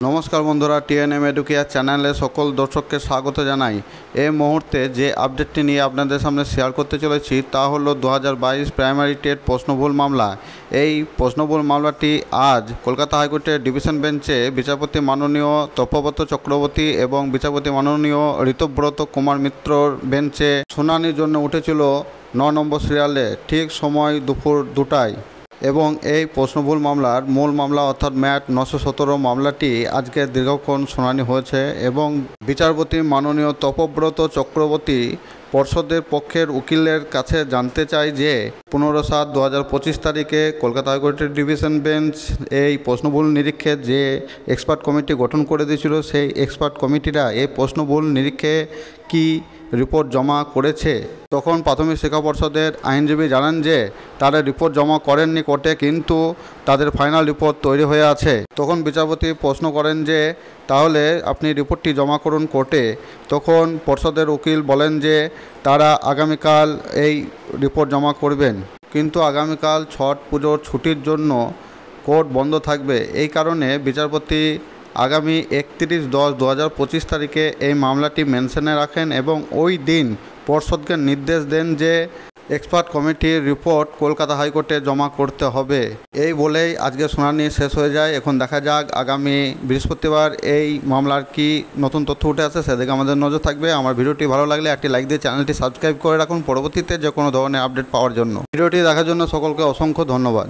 নমস্কার বন্ধুরা, TNM educare চ্যানেলে সকল দর্শককে স্বাগত জানাই। এই মুহূর্তে যে আপডেটটি নিয়ে আপনাদের সামনে শেয়ার করতে চলেছি তা হলো 2022 প্রাইমারি টেট প্রশ্নভুল মামলা। এই প্রশ্নভুল মামলাটি আজ কলকাতা হাইকোর্টের ডিভিশন বেঞ্চে বিচারপতি মাননীয় তপব্রত চক্রবর্তী এবং বিচারপতি মাননীয় ঋতব্রত কুমার মিত্রর বেঞ্চে শুনানির জন্য উঠেছিল 9 নম্বর সিরিয়ালে ঠিক সময় দুপুর 2টায়। এবং এই প্রশ্নভুল মামলার মূল মামলা অর্থাৎ ম্যাট 917 মামলাটি আজকে দীর্ঘক্ষণ শুনানি হয়েছে এবং বিচারপতি মাননীয় তপব্রত চক্রবর্তী পর্ষদের পক্ষের উকিলের কাছে জানতে চাই যে 15/7/2025 তারিখে কলকাতা হাইকোর্টের ডিভিশন বেঞ্চ এই প্রশ্নভুল নিরীক্ষে যে এক্সপার্ট কমিটি গঠন করে দিয়েছিল সেই এক্সপার্ট কমিটিরা এই প্রশ্নভুল নিরীক্ষে কি রিপোর্ট জমা করেছে। তখন প্রাথমিক শিক্ষা পর্ষদের আইনজীবী জানান যে তারা রিপোর্ট জমা করেননি কোর্টে, কিন্তু তাদের ফাইনাল রিপোর্ট তৈরি হয়ে আছে। তখন বিচারপতি প্রশ্ন করেন যে তাহলে আপনি রিপোর্টটি জমা করুন কোর্টে। তখন পর্ষদের উকিল বলেন যে তারা আগামীকাল এই রিপোর্ট জমা করবেন, কিন্তু আগামীকাল ছট পুজোর ছুটির জন্য কোর্ট বন্ধ থাকবে। এই কারণে বিচারপতি আগামী 31/10/2025 তারিখে এই মামলাটি মেনশনে রাখেন এবং ওই দিন পর্ষদকে নির্দেশ দেন যে এক্সপার্ট কমিটির রিপোর্ট কলকাতা হাইকোর্টে জমা করতে হবে। এই বলেই আজকে শুনানি শেষ হয়ে যায়। এখন দেখা যাক আগামী বৃহস্পতিবার এই মামলার কি নতুন তথ্য উঠে আসে, সেদিকে আমাদের নজর থাকবে। আমার ভিডিওটি ভালো লাগলে একটি লাইক দিয়ে চ্যানেলটি সাবস্ক্রাইব করে রাখুন পরবর্তীতে যে কোনো ধরনের আপডেট পাওয়ার জন্য। ভিডিওটি দেখার জন্য সকলকে অসংখ্য ধন্যবাদ।